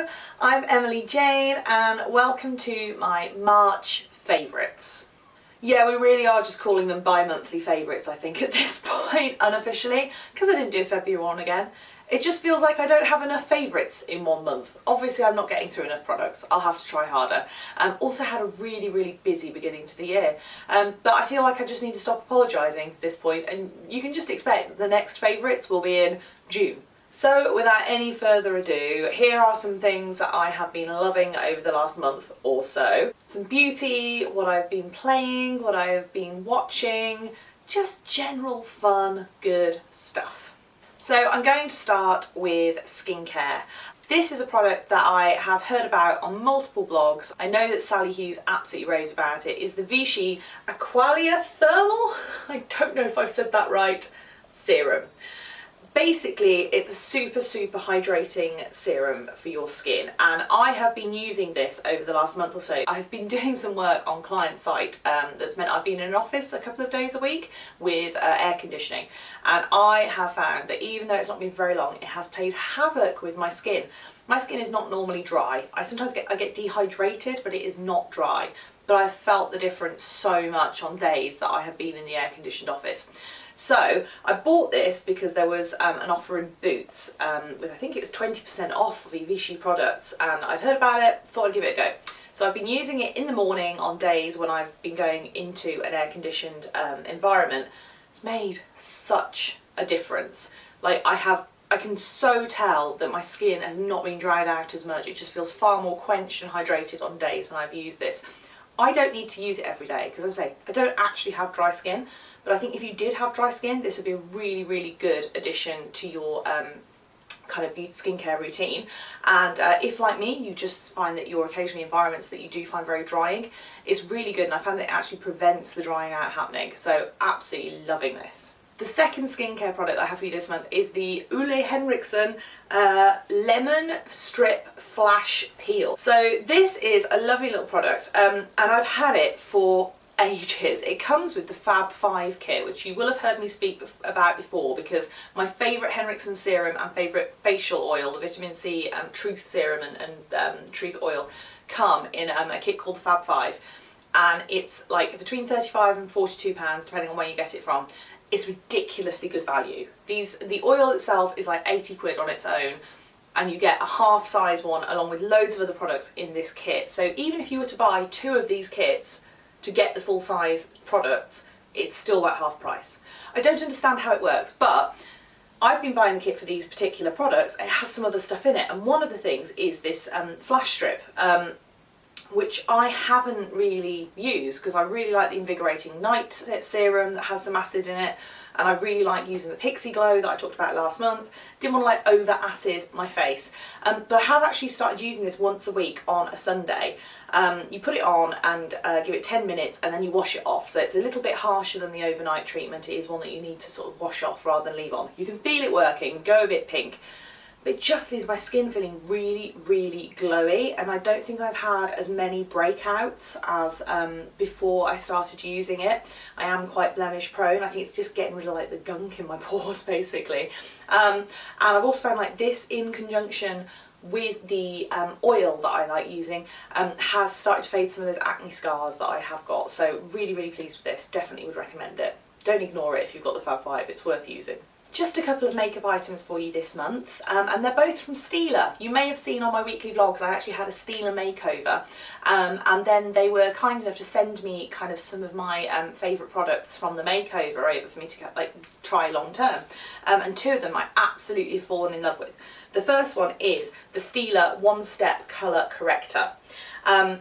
Hello, I'm Emily Jayne and welcome to my March favourites. Yeah, we really are just calling them bi-monthly favourites, I think, at this point, unofficially, because I didn't do a February one again. It just feels like I don't have enough favourites in 1 month. Obviously I'm not getting through enough products, I'll have to try harder. Also had a really busy beginning to the year, but I feel like I just need to stop apologising at this point, and you can just expect that the next favourites will be in June. So without any further ado, here are some things that I have been loving over the last month or so. Some beauty, what I've been playing, what I've been watching, just general fun, good stuff. So I'm going to start with skincare. This is a product that I have heard about on multiple blogs. I know that Sally Hughes absolutely raves about it. It's the Vichy Aqualia Thermal, I don't know if I've said that right, serum. Basically, it's a super hydrating serum for your skin, and I have been using this over the last month or so. I've been doing some work on client site that's meant I've been in an office a couple of days a week with air conditioning, and I have found that even though it's not been very long, it has played havoc with my skin. My skin is not normally dry. I sometimes get dehydrated, but it is not dry. But I've felt the difference so much on days that I have been in the air conditioned office. So I bought this because there was an offer in Boots with, I think it was 20% off of Vichy products, and I'd heard about it, thought I'd give it a go. So I've been using it in the morning on days when I've been going into an air conditioned environment. It's made such a difference. Like I can so tell that my skin has not been dried out as much. It just feels far more quenched and hydrated on days when I've used this. I don't need to use it every day because, as I say, I don't actually have dry skin, but I think if you did have dry skin, this would be a really good addition to your kind of beauty skincare routine. And if, like me, you just find that you're occasionally in environments that you do find very drying, it's really good, and I found that it actually prevents the drying out happening. So absolutely loving this. The second skincare product I have for you this month is the Ole Henriksen Lemon Strip Flash Peel. So this is a lovely little product, and I've had it for ages. It comes with the Fab 5 kit, which you will have heard me speak about before, because my favourite Henriksen serum and favourite facial oil, the vitamin C Truth serum and Truth oil, come in a kit called Fab 5, and it's like between £35 and £42 depending on where you get it from. It's ridiculously good value. The oil itself is like 80 quid on its own, and you get a half size one along with loads of other products in this kit. So even if you were to buy 2 of these kits to get the full size products, it's still that half price. I don't understand how it works, but I've been buying the kit for these particular products. It has some other stuff in it, and one of the things is this flash strip, which I haven't really used because I really like the Invigorating Night serum that has some acid in it, and I really like using the Pixie Glow that I talked about last month. Didn't want to like over acid my face, but I have actually started using this once a week on a Sunday. You put it on and give it 10 minutes and then you wash it off, so it's a little bit harsher than the overnight treatment. It is one that you need to sort of wash off rather than leave on. You can feel it working, go a bit pink. But it just leaves my skin feeling really glowy, and I don't think I've had as many breakouts as before I started using it. I am quite blemish prone. I think it's just getting rid of like the gunk in my pores basically. And I've also found like this in conjunction with the oil that I like using has started to fade some of those acne scars that I have got. So really pleased with this. Definitely would recommend it. Don't ignore it if you've got the Fab 5, it's worth using. Just a couple of makeup items for you this month, and they're both from Stylist. You may have seen on my weekly vlogs I actually had a Stylist makeover, and then they were kind enough to send me kind of some of my favourite products from the makeover over for me to like try long term, and 2 of them I absolutely have fallen in love with. The first one is the Stylist One Step Colour Corrector.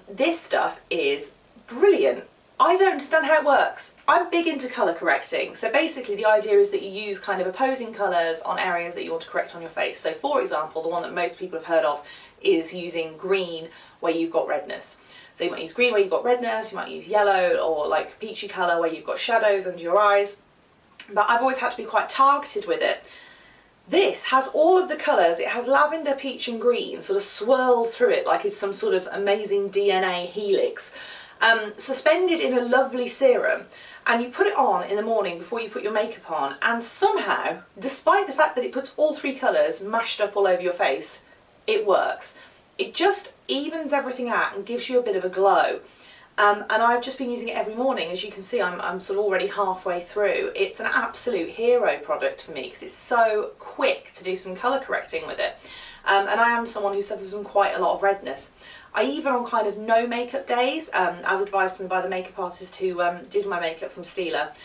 This stuff is brilliant. I don't understand how it works. I'm big into colour correcting, so basically the idea is that you use kind of opposing colours on areas that you want to correct on your face. So for example, the one that most people have heard of is using green where you've got redness. So you might use green where you've got redness, you might use yellow or like peachy colour where you've got shadows under your eyes, but I've always had to be quite targeted with it. This has all of the colours. It has lavender, peach and green sort of swirled through it like it's some sort of amazing DNA helix. Suspended in a lovely serum, and you put it on in the morning before you put your makeup on, and somehow, despite the fact that it puts all 3 colours mashed up all over your face, it works. It just evens everything out and gives you a bit of a glow. And I've just been using it every morning. As you can see, I'm sort of already halfway through. It's an absolute hero product for me because it's so quick to do some colour correcting with it. And I am someone who suffers from quite a lot of redness. I even on kind of no makeup days, as advised to me by the makeup artist who did my makeup from Stylist,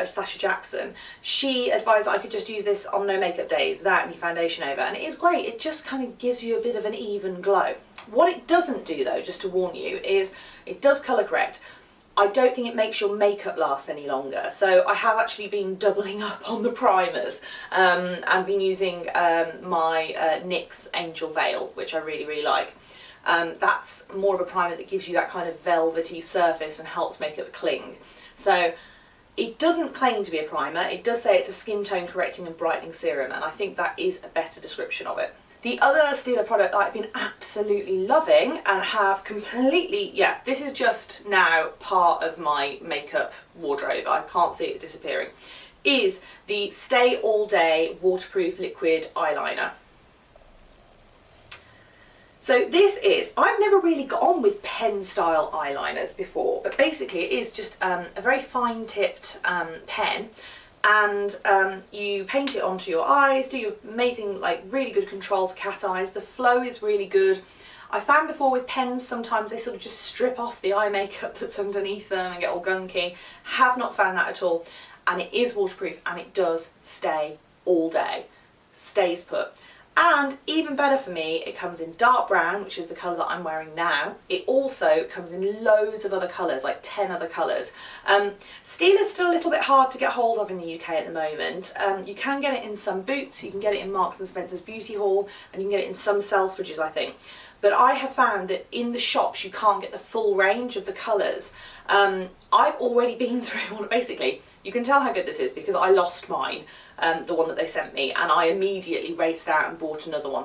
Sasha Jackson, she advised that I could just use this on no makeup days without any foundation over, and it is great. It just kind of gives you a bit of an even glow. What it doesn't do though, just to warn you, is it does colour correct. I don't think it makes your makeup last any longer, so I have actually been doubling up on the primers and been using my NYX Angel Veil, which I really like. That's more of a primer that gives you that kind of velvety surface and helps makeup cling. So it doesn't claim to be a primer. It does say it's a skin tone correcting and brightening serum, and I think that is a better description of it. The other Stylist product that I've been absolutely loving and have completely, yeah, this is just now part of my makeup wardrobe, I can't see it disappearing, is the Stay All Day Waterproof Liquid Eyeliner. So this is, I've never really got on with pen style eyeliners before, but basically it is just a very fine tipped pen, and you paint it onto your eyes, do your amazing, like really good control for cat eyes. The flow is really good. I found before with pens sometimes they sort of just strip off the eye makeup that's underneath them and get all gunky. Have not found that at all, and it is waterproof and it does stay all day, stays put. And even better for me, it comes in dark brown, which is the colour that I'm wearing now. It also comes in loads of other colours, like 10 other colours. Steel is still a little bit hard to get hold of in the UK at the moment. You can get it in some Boots, you can get it in Marks and Spencer's Beauty Hall, and you can get it in some Selfridges, I think. But I have found that in the shops you can't get the full range of the colours. I've already been through one, basically, you can tell how good this is because I lost mine, the one that they sent me, and I immediately raced out and bought another one.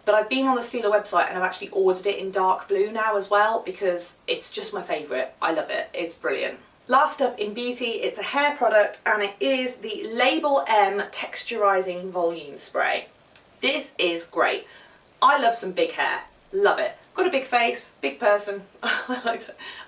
But I've been on the Stylist website and I've actually ordered it in dark blue now as well because it's just my favourite. I love it, it's brilliant. Last up in beauty, it's a hair product and it is the Label M Texturizing Volume Spray. This is great. I love some big hair, love it. Got a big face, big person. I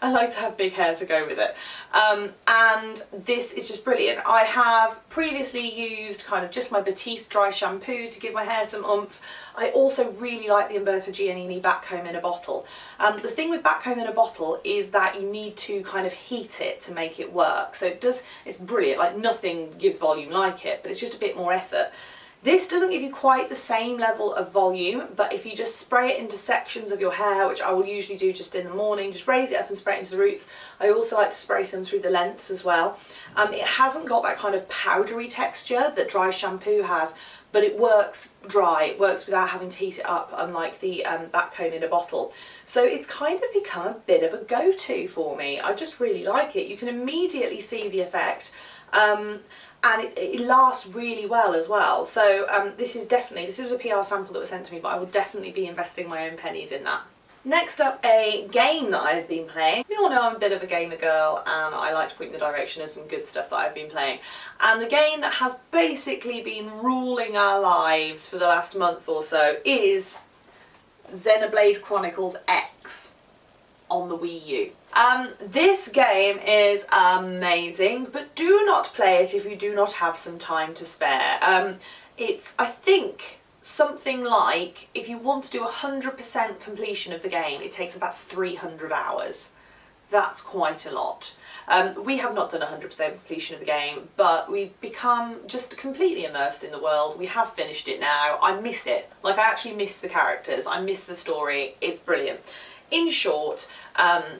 like to have big hair to go with it. And this is just brilliant. I have previously used kind of just my Batiste dry shampoo to give my hair some oomph. I also really like the Umberto Giannini back comb in a bottle. The thing with back comb in a bottle is that you need to kind of heat it to make it work. So it's brilliant, like nothing gives volume like it, but it's just a bit more effort. This doesn't give you quite the same level of volume, but if you just spray it into sections of your hair, which I will usually do just in the morning, just raise it up and spray it into the roots. I also like to spray some through the lengths as well. It hasn't got that kind of powdery texture that dry shampoo has, but it works dry, it works without having to heat it up, unlike the back comb in a bottle. So it's kind of become a bit of a go-to for me. I just really like it. You can immediately see the effect. And it lasts really well as well. So this is a PR sample that was sent to me, but I will definitely be investing my own pennies in that. Next up, a game that I've been playing. You all know I'm a bit of a gamer girl and I like to point in the direction of some good stuff that I've been playing. And the game that has basically been ruling our lives for the last month or so is Xenoblade Chronicles X on the Wii U. This game is amazing, but do not play it if you do not have some time to spare. It's, I think, something like, if you want to do 100% completion of the game, it takes about 300 hours. That's quite a lot. We have not done 100% completion of the game, but we've become just completely immersed in the world. We have finished it now. I miss it. Like, I actually miss the characters. I miss the story. It's brilliant. In short,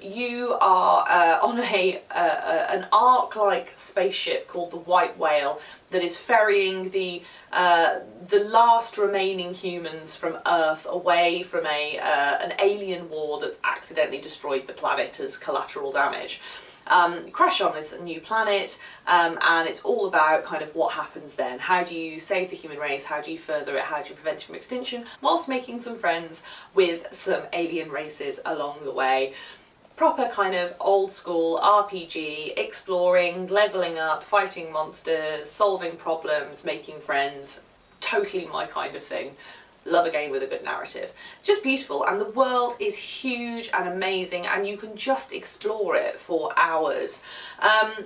you are on an Ark-like spaceship called the White Whale that is ferrying the last remaining humans from Earth away from an alien war that's accidentally destroyed the planet as collateral damage. Crash on this new planet, and it's all about kind of what happens then. How do you save the human race? How do you further it? How do you prevent it from extinction? Whilst making some friends with some alien races along the way. Proper kind of old school RPG, exploring, levelling up, fighting monsters, solving problems, making friends. Totally my kind of thing. love a game with a good narrative. It's just beautiful, and the world is huge and amazing, and you can just explore it for hours.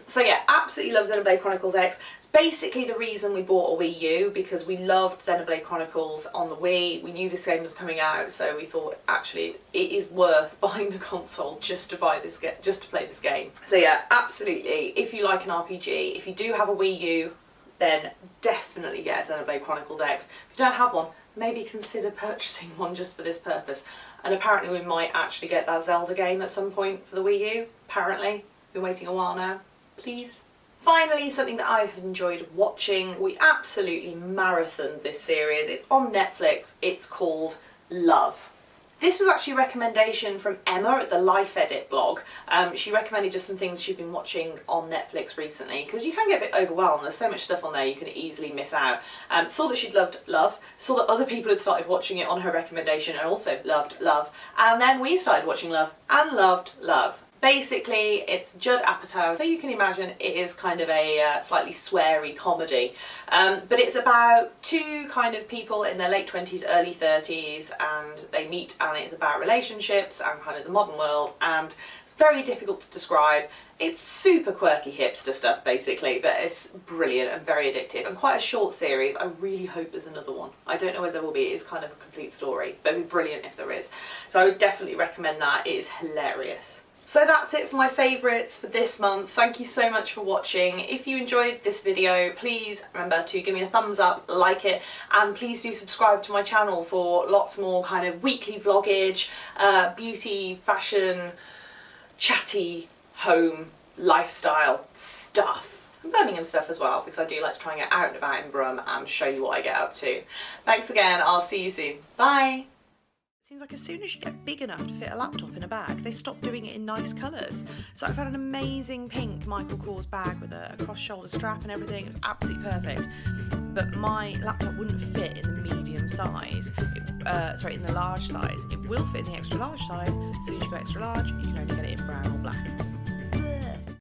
So yeah, absolutely love Xenoblade Chronicles X. Basically the reason we bought a Wii U, because we loved Xenoblade Chronicles on the Wii. We knew this game was coming out, so we thought actually it is worth buying the console just to play this game. So yeah, absolutely. If you like an RPG, if you do have a Wii U, then definitely get Xenoblade Chronicles X. If you don't have one, maybe consider purchasing one just for this purpose. And apparently we might actually get that Zelda game at some point for the Wii U. Apparently. Been waiting a while now. Please. Finally, something that I've enjoyed watching. We absolutely marathoned this series. It's on Netflix. It's called Love. This was actually a recommendation from Emma at the Life Edit blog. She recommended just some things she'd been watching on Netflix recently, because you can get a bit overwhelmed. There's so much stuff on there you can easily miss out. Saw that she'd loved Love, saw that other people had started watching it on her recommendation and also loved Love, and then we started watching Love and loved Love. Basically, it's Judd Apatow, so you can imagine it is kind of a slightly sweary comedy. But it's about two kind of people in their late 20s, early 30s, and they meet, and it's about relationships and kind of the modern world, and it's very difficult to describe. It's super quirky hipster stuff, basically, but it's brilliant and very addictive, and quite a short series. I really hope there's another one. I don't know whether there will be. It is kind of a complete story, but it'd be brilliant if there is. So I would definitely recommend that. It is hilarious. So that's it for my favourites for this month. Thank you so much for watching. If you enjoyed this video, please remember to give me a thumbs up, like it, and please do subscribe to my channel for lots more kind of weekly vloggage, beauty, fashion, chatty, home, lifestyle stuff. And Birmingham stuff as well, because I do like to try and get out and about in Brum and show you what I get up to. Thanks again, I'll see you soon. Bye! Seems like as soon as you get big enough to fit a laptop in a bag, they stop doing it in nice colours. So I found an amazing pink Michael Kors bag with a cross-shoulder strap and everything. It was absolutely perfect. But my laptop wouldn't fit in the medium size. In the large size. It will fit in the extra large size. As soon as you go extra large, you can only get it in brown or black.